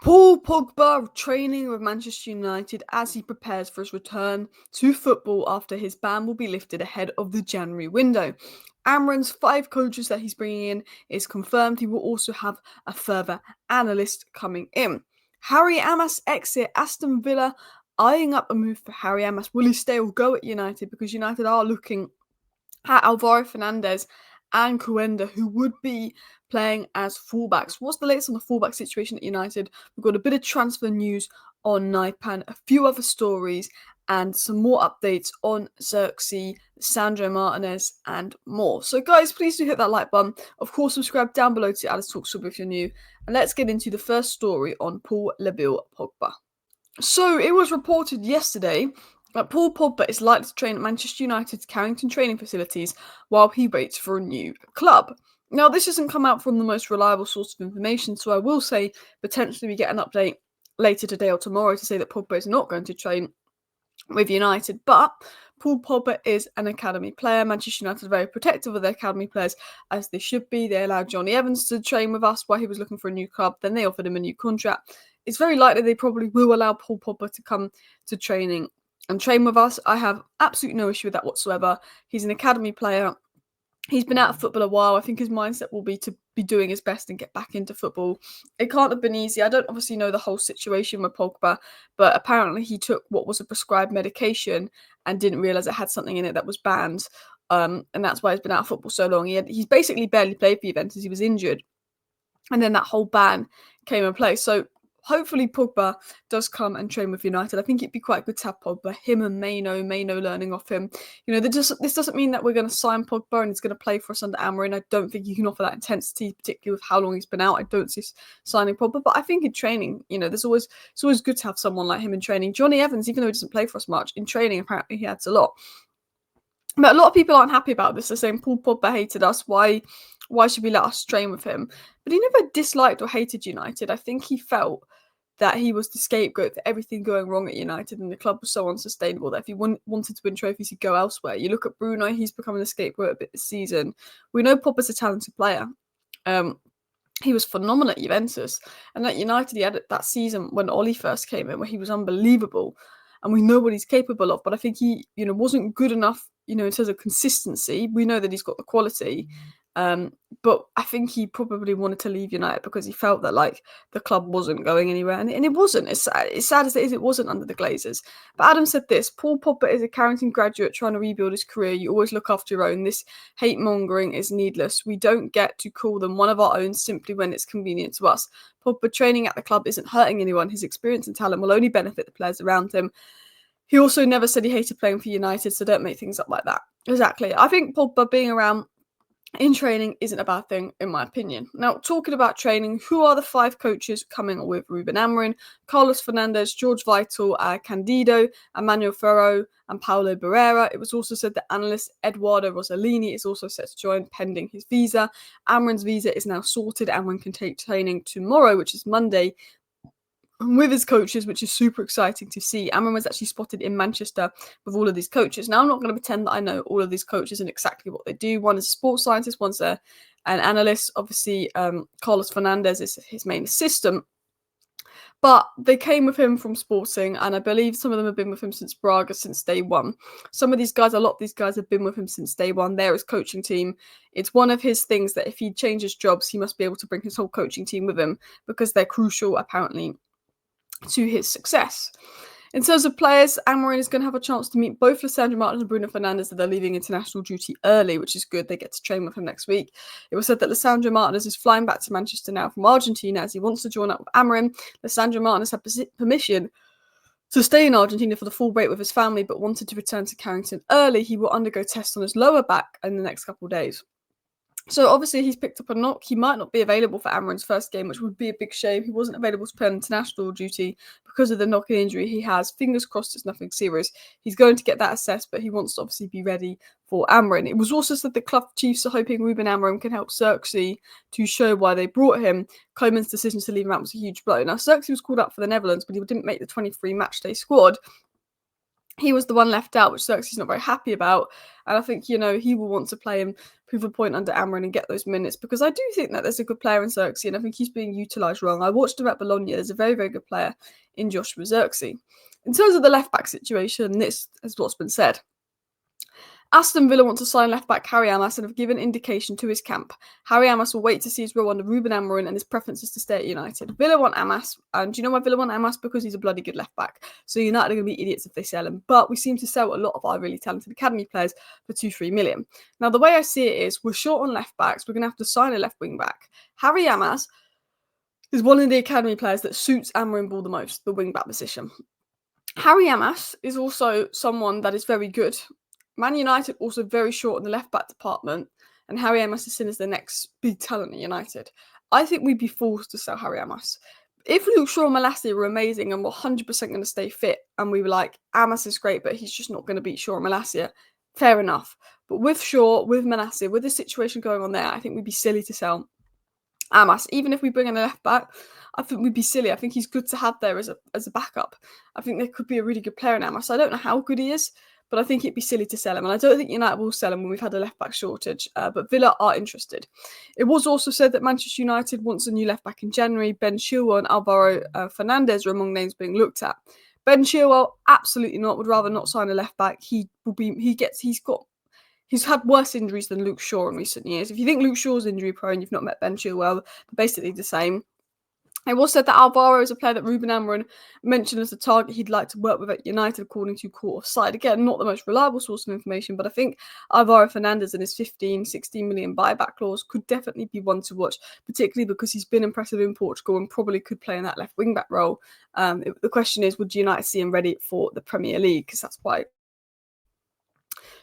Paul Pogba training with Manchester United as he prepares for his return to football after his ban will be lifted ahead of the January window. Amran's 5 coaches that he's bringing in is confirmed. He will also have a further analyst coming in. Harry Amass exit. Aston Villa eyeing up a move for Harry Amass. Will he stay or go at United? Because United are looking at Alvaro Fernandez and Quenda, who would be playing as fullbacks. What's the latest on the fullback situation at United? We've got a bit of transfer news on Naipan, a few other stories, and some more updates on Xerxes, Sandro Martinez, and more. So, guys, please do hit that like button. Of course, subscribe down below to Alice Talks if you're new. And let's get into the first story on Paul Pogba. So, it was reported yesterday Paul Pogba is likely to train at Manchester United's Carrington training facilities while he waits for a new club. Now, this hasn't come out from the most reliable source of information, so I will say potentially we get an update later today or tomorrow to say that Pogba is not going to train with United, but Paul Pogba is an academy player. Manchester United are very protective of their academy players, as they should be. They allowed Johnny Evans to train with us while he was looking for a new club. Then they offered him a new contract. It's very likely they probably will allow Paul Pogba to come to training and train with us. I have absolutely no issue with that whatsoever. He's an academy player. He's been out of football a while. I think his mindset will be to be doing his best and get back into football. It can't have been easy. I don't obviously know the whole situation with Pogba, but apparently he took what was a prescribed medication and didn't realise it had something in it that was banned. And that's why he's been out of football so long. He's basically barely played for Juventus. He was injured. And then that whole ban came in place. So hopefully Pogba does come and train with United. I think it'd be quite good to have Pogba, him and Maino learning off him. This doesn't mean that we're going to sign Pogba and he's going to play for us under Amarin. I don't think you can offer that intensity, particularly with how long he's been out. I don't see signing Pogba, but I think in training, it's always good to have someone like him in training. Johnny Evans, even though he doesn't play for us much, in training apparently he adds a lot. But a lot of people aren't happy about this. They're saying Paul Pogba hated us. Why should we let us train with him? But he never disliked or hated United. I think he felt that he was the scapegoat for everything going wrong at United, and the club was so unsustainable that if he wanted to win trophies, he'd go elsewhere. You look at Bruno, he's becoming the scapegoat a bit this season. We know Pogba's a talented player. He was phenomenal at Juventus, and at United he had that season when Oli first came in where he was unbelievable, and we know what he's capable of. But I think he, wasn't good enough, in terms of consistency. We know that he's got the quality. But I think he probably wanted to leave United because he felt that the club wasn't going anywhere, and it wasn't. It's sad as it is, it wasn't under the Glazers. But Adam said this: Paul Pogba is a Carrington graduate trying to rebuild his career. You always look after your own. This hate mongering is needless. We don't get to call them one of our own simply when it's convenient to us. Pogba training at the club isn't hurting anyone. His experience and talent will only benefit the players around him. He also never said he hated playing for United, so don't make things up like that. Exactly. I think Pogba being around in training isn't a bad thing, in my opinion. Now, talking about training, who are the 5 coaches coming with Ruben Amorim? Carlos Fernandez, George Vital, Candido, Emmanuel Ferro, and Paulo Barrera. It was also said that analyst Eduardo Rossellini is also set to join pending his visa. Amorim's visa is now sorted. Amorim can take training tomorrow, which is Monday, with his coaches, which is super exciting to see. Amarin was actually spotted in Manchester with all of these coaches. Now, I'm not going to pretend that I know all of these coaches and exactly what they do. One is a sports scientist, one's an analyst. Obviously, Carlos Fernandez is his main assistant. But they came with him from Sporting, and I believe some of them have been with him since Braga, since day one. A lot of these guys have been with him since day one. They're his coaching team. It's one of his things that if he changes jobs, he must be able to bring his whole coaching team with him because they're crucial, apparently, to his success. In terms of players, Amorim is going to have a chance to meet both Lisandro Martinez and Bruno Fernandes that are leaving international duty early, which is good. They get to train with him next week. It was said that Lisandro Martinez is flying back to Manchester now from Argentina as he wants to join up with Amorim. Lisandro Martinez had permission to stay in Argentina for the full break with his family, but wanted to return to Carrington early. He will undergo tests on his lower back in the next couple of days. So obviously he's picked up a knock. He might not be available for Amorim's first game, which would be a big shame. He wasn't available to play on international duty because of the knocking injury he has. Fingers crossed it's nothing serious. He's going to get that assessed, but he wants to obviously be ready for Amorim. It was also said the club chiefs are hoping Ruben Amorim can help Xerxes to show why they brought him. Koeman's decision to leave him out was a huge blow. Now, Xerxes was called up for the Netherlands, but he didn't make the 23 matchday squad. he was the one left out, which Xerxes not very happy about. And I think, he will want to play and prove a point under Amrin and get those minutes, because I do think that there's a good player in Xerxes, and I think he's being utilised wrong. I watched him at Bologna. There's a very, very good player in Joshua Xerxes. In terms of the left-back situation, this is what's been said. Aston Villa want to sign left-back Harry Amass and have given indication to his camp. Harry Amass will wait to see his role under Ruben Amorim, and his preference is to stay at United. Villa want Amass, and do you know why Villa want Amass? Because he's a bloody good left-back. So United are going to be idiots if they sell him. But we seem to sell a lot of our really talented academy players for 2-3 million. Now, the way I see it is, we're short on left-backs. We're going to have to sign a left wing-back. Harry Amass is one of the academy players that suits Amorim Ball the most, the wing-back position. Harry Amass is also someone that is very good. Man United also very short in the left-back department, and Harry Amass is seen as the next big talent at United. I think we'd be fools to sell Harry Amass. If Luke Shaw and Malacia were amazing and were 100% going to stay fit, and we were like, Amass is great, but he's just not going to beat Shaw and Malacia, fair enough. But with Shaw, with Malacia, with the situation going on there, I think we'd be silly to sell Amass. Even if we bring in a left-back, I think we'd be silly. I think he's good to have there as a backup. I think there could be a really good player in Amass. I don't know how good he is, but I think it'd be silly to sell him. And I don't think United will sell him when we've had a left-back shortage. But Villa are interested. It was also said that Manchester United wants a new left-back in January. Ben Chilwell and Alvaro Fernandez are among names being looked at. Ben Chilwell, absolutely not. Would rather not sign a left-back. He's had worse injuries than Luke Shaw in recent years. If you think Luke Shaw's injury prone and you've not met Ben Chilwell, they're basically the same. It was said that Alvaro is a player that Ruben Amorim mentioned as a target he'd like to work with at United, according to Court of Sight. Again, not the most reliable source of information, but I think Alvaro Fernandez and his 16 million buyback clause could definitely be one to watch, particularly because he's been impressive in Portugal and probably could play in that left wing-back role. The question is, would United see him ready for the Premier League? Because that's why.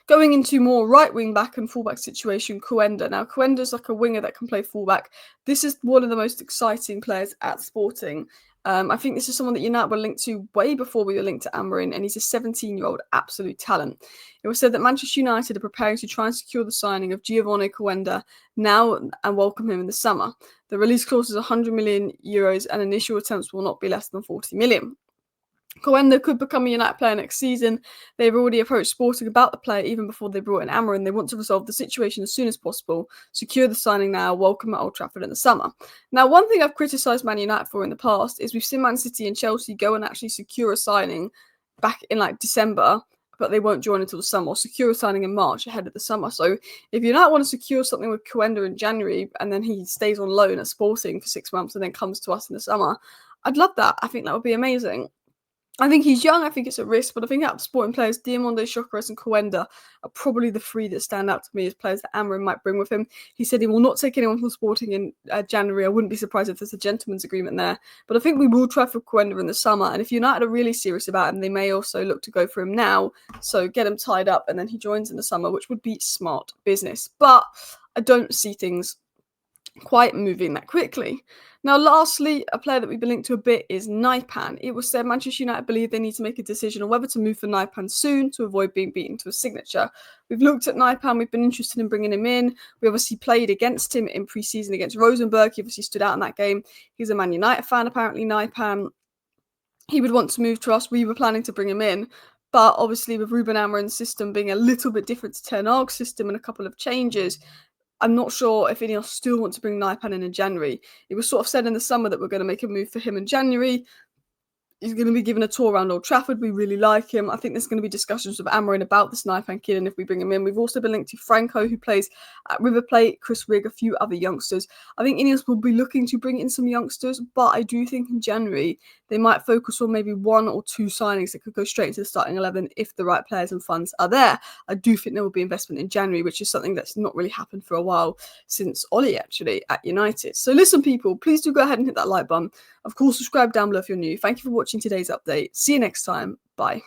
Going into more right wing back and fullback situation, Quenda. Now, Quenda's like a winger that can play fullback. This is one of the most exciting players at Sporting. I think this is someone that United were linked to way before we were linked to Amorim, and he's a 17-year-old absolute talent. It was said that Manchester United are preparing to try and secure the signing of Geovany Quenda now and welcome him in the summer. The release clause is 100 million euros, and initial attempts will not be less than 40 million. Quenda could become a United player next season. They've already approached Sporting about the player even before they brought in Amorim. They want to resolve the situation as soon as possible, secure the signing now, welcome at Old Trafford in the summer. Now, one thing I've criticised Man United for in the past is we've seen Man City and Chelsea go and actually secure a signing back in like December, but they won't join until the summer, or secure a signing in March ahead of the summer. So if United want to secure something with Quenda in January and then he stays on loan at Sporting for 6 months and then comes to us in the summer, I'd love that. I think that would be amazing. I think he's young, I think it's a risk, but I think out of Sporting players, Diamonde, Chokeres and Quenda are probably the three that stand out to me as players that Amorim might bring with him. He said he will not take anyone from Sporting in January. I wouldn't be surprised if there's a gentleman's agreement there. But I think we will try for Quenda in the summer, and if United are really serious about him, they may also look to go for him now, so get him tied up and then he joins in the summer, which would be smart business. But I don't see things quite moving that quickly. Now, lastly, a player that we've been linked to a bit is Naipan. It was said Manchester United believe they need to make a decision on whether to move for Naipan soon to avoid being beaten to a signature. We've looked at Naipan. We've been interested in bringing him in. We obviously played against him in pre-season against Rosenborg. He obviously stood out in that game. He's a Man United fan, apparently, Naipan. He would want to move to us. We were planning to bring him in. But obviously, with Ruben Amorim's system being a little bit different to Ten Hag's system and a couple of changes, I'm not sure if Ineos still want to bring Naipan in January. It was sort of said in the summer that we're going to make a move for him in January. He's going to be given a tour around Old Trafford. We really like him. I think there's going to be discussions with Amorim about this Naipan kid and if we bring him in. We've also been linked to Franco, who plays at River Plate, Chris Rigg, a few other youngsters. I think Ineos will be looking to bring in some youngsters, but I do think in January they might focus on maybe 1 or 2 signings that could go straight into the starting 11 if the right players and funds are there. I do think there will be investment in January, which is something that's not really happened for a while since Ollie actually at United. So listen, people, please do go ahead and hit that like button. Of course, subscribe down below if you're new. Thank you for watching today's update. See you next time. Bye.